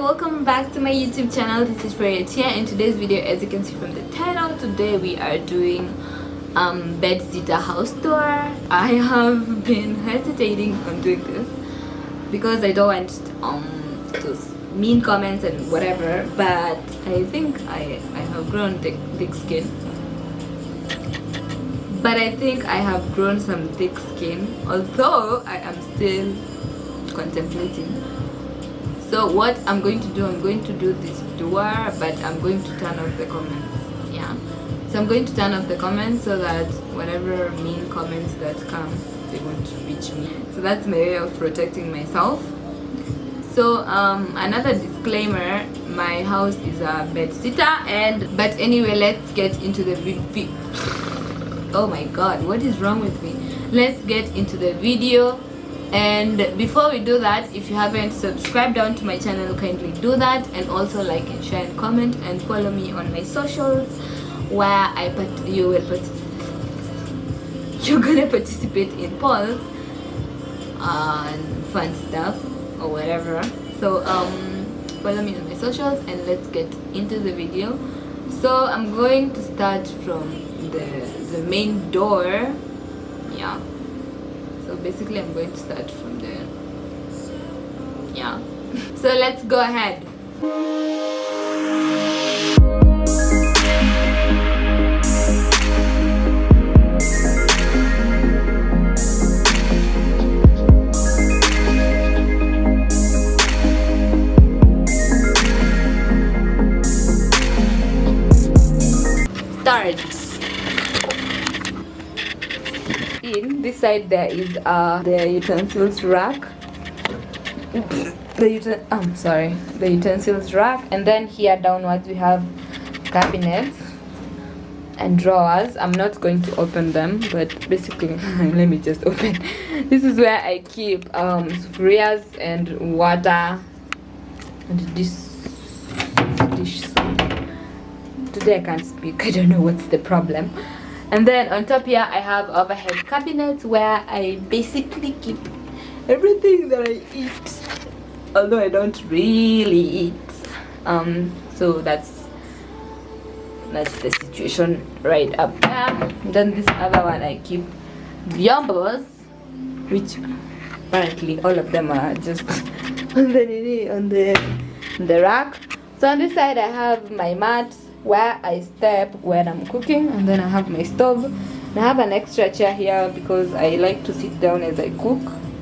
welcome back to my YouTube channel. This is Harriet here. In today's video, as you can see from the title, today we are doing Bedsitter house tour. I have been hesitating on doing this because I don't want those mean comments and whatever, but I think I have grown thick skin. But I think I have grown some thick skin, although I am still contemplating. So what I'm going to do, I'm going to do this tour, but I'm going to turn off the comments. Yeah, so I'm going to turn off the comments so that whatever mean comments that come, they won't reach me. So that's my way of protecting myself. So another disclaimer, my house is a bedsitter, but anyway, let's get into the video. Oh my god, what is wrong with me? Let's get into the video. And before we do that, if you haven't subscribed down to my channel, kindly do that, and also like and share and comment and follow me on my socials, where you're gonna participate in polls and fun stuff or whatever. So follow me on my socials and let's get into the video. So I'm going to start from the main door. Yeah, so basically I'm going to start from there. Yeah, so let's go ahead. In this side there is the utensils rack, the utensils rack, and then here downwards we have cabinets and drawers. I'm not going to open them, but basically let me just open. This is where I keep sufurias and water and this dish soap. Today I can't speak, I don't know what's the problem. And then on top here I have overhead cabinets where I basically keep everything that I eat, although I don't really eat. So that's the situation right up there. And then this other one I keep vyombos, which apparently all of them are just on the rack. So on this side I have my mats where I step when I'm cooking, and then I have my stove. And I have an extra chair here because I like to sit down as I cook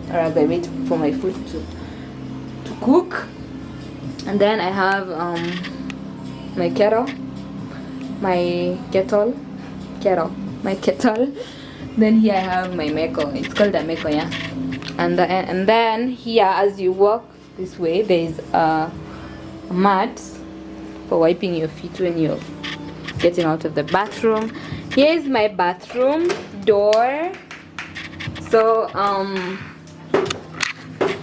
or as I wait for my food to cook. And then I have my kettle. Then here I have my meko. It's called a meko, yeah. And then here, as you walk this way, there is a mat for wiping your feet when you're getting out of the bathroom. Here is my bathroom door. So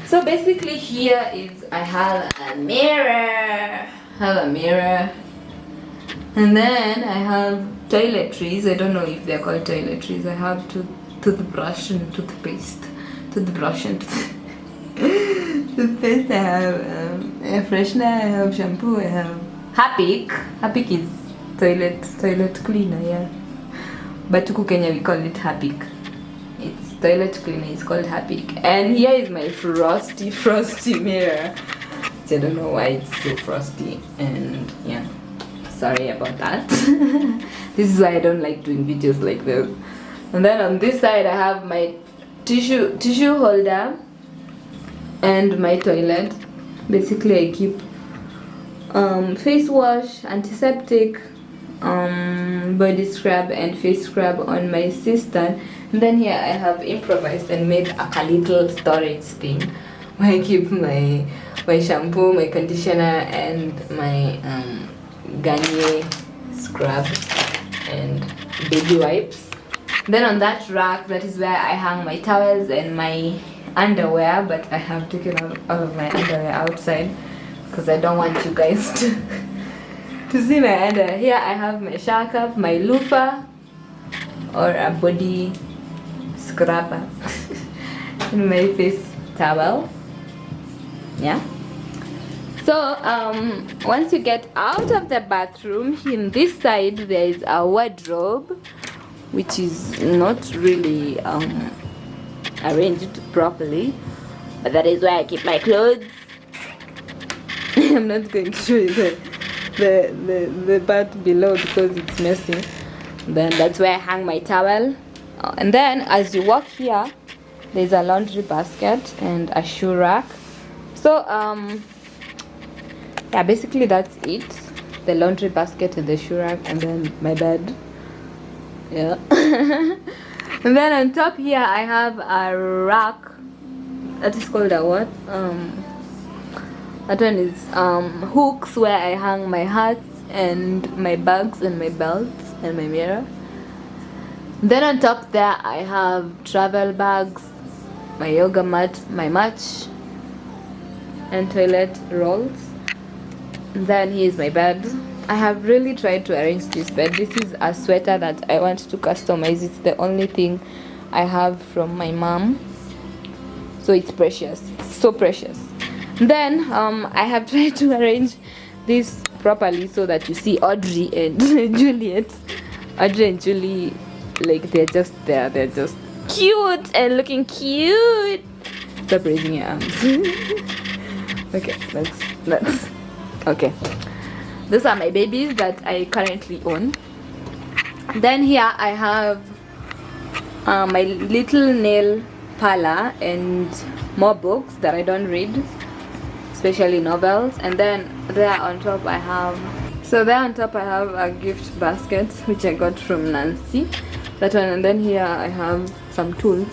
so basically here is I have a mirror, and then I have toiletries. I don't know if they're called toiletries. I have toothbrush and toothpaste. Toothpaste. I have air freshener. I have shampoo. I have Harpic is toilet cleaner, yeah. But to Kenya we call it Harpic. It's toilet cleaner, it's called Harpic. And here is my frosty mirror. I don't know why it's so frosty, and yeah, sorry about that. This is why I don't like doing videos like this. And then on this side I have my tissue holder and my toilet. Basically I keep face wash, antiseptic, body scrub and face scrub on my cistern. And then here I have improvised and made a little storage thing where I keep my shampoo, my conditioner, and my Garnier scrub and baby wipes. Then on that rack, that is where I hang my towels and my underwear, but I have taken all of my underwear outside because I don't want you guys to see my underwear. Here I have my shower cap, my loofah or a body scrubber and my face towel. Yeah. So once you get out of the bathroom, in this side there is a wardrobe, which is not really arranged properly, but that is where I keep my clothes. I'm not going to show you the part below because it's messy. Then that's where I hang my towel. And then as you walk here, there's a laundry basket and a shoe rack. So yeah, basically that's it. The laundry basket and the shoe rack, and then my bed. Yeah. And then on top here I have a rack that is called a what? That one is hooks where I hang my hats and my bags and my belts and my mirror. Then on top there I have travel bags, my yoga mat, my match, and toilet rolls. And then here's my bed. I have really tried to arrange this bed. This is a sweater that I want to customize. It's the only thing I have from my mom, so it's precious. It's so precious. Then I have tried to arrange this properly so that you see Audrey and Juliet. Audrey and Julie, like, they're just there. They're just cute and looking cute. Stop raising your arms. Okay, let's okay. Those are my babies that I currently own. Then here I have my little nail parlor and more books that I don't read, especially novels. And then there on top I have a gift basket which I got from Nancy, that one. And then here I have some tools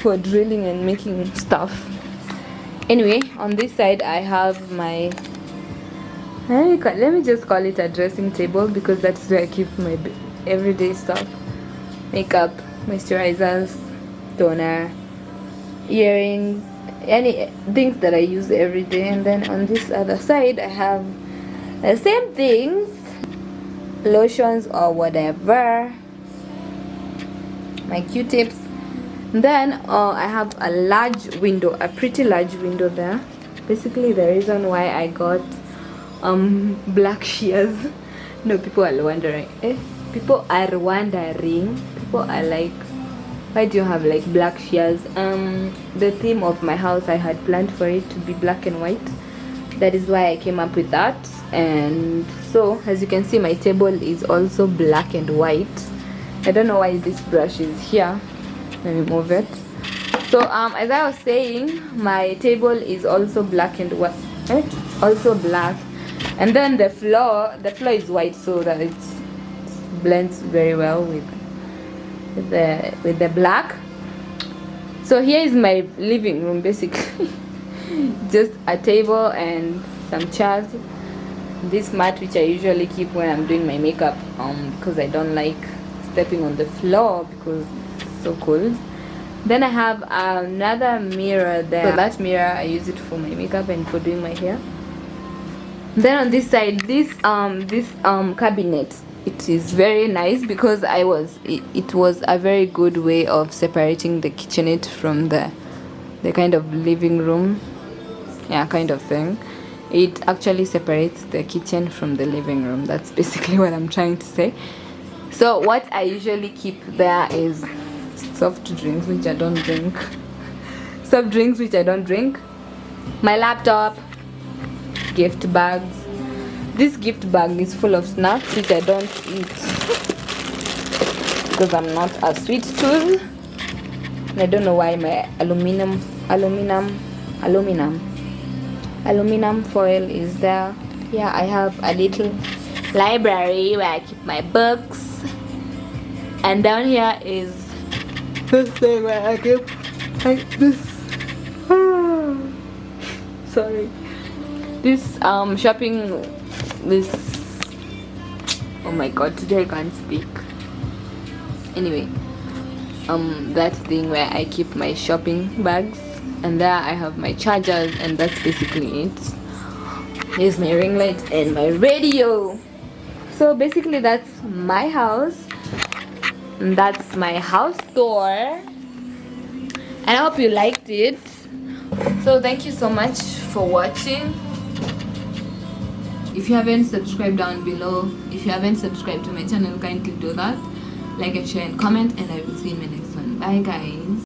for drilling and making stuff. Anyway, on this side I have my, let me just call it a dressing table, because that's where I keep my everyday stuff: makeup, moisturizers, toner, earrings, any things that I use every day. And then on this other side I have the same things, lotions or whatever, my Q-tips. Then I have a large window, a pretty large window there. Basically the reason why I got black shears. No, people are wondering. People are like, why do you have like black shears? The theme of my house, I had planned for it to be black and white. That is why I came up with that. And so as you can see, my table is also black and white. I don't know why this brush is here. Let me move it. So as I was saying, my table is also black and white, also black. And then the floor is white, so that it blends very well with the black. So here is my living room, basically. Just a table and some chairs. This mat, which I usually keep when I'm doing my makeup, because I don't like stepping on the floor because it's so cold. Then I have another mirror there. So that mirror, I use it for my makeup and for doing my hair. Then on this side, this cabinet, it is very nice because it was a very good way of separating the kitchenette from the kind of living room, yeah, kind of thing. It actually separates the kitchen from the living room. That's basically what I'm trying to say. So what I usually keep there is soft drinks, which I don't drink. My laptop, gift bags. This gift bag is full of snacks which I don't eat because I'm not a sweet tooth. And I don't know why my aluminum foil is there. Here I have a little library where I keep my books, and down here is this thing where I keep like this. Sorry. This shopping, this, oh my god, today I can't speak. Anyway, that thing where I keep my shopping bags, and there I have my chargers, and that's basically it. Here's my ring light and my radio. So basically that's my house, and that's my house tour, and I hope you liked it. So thank you so much for watching. If you haven't subscribed, down below, if you haven't subscribed to my channel, kindly do that. Like and share and comment, and I will see you in my next one. Bye guys.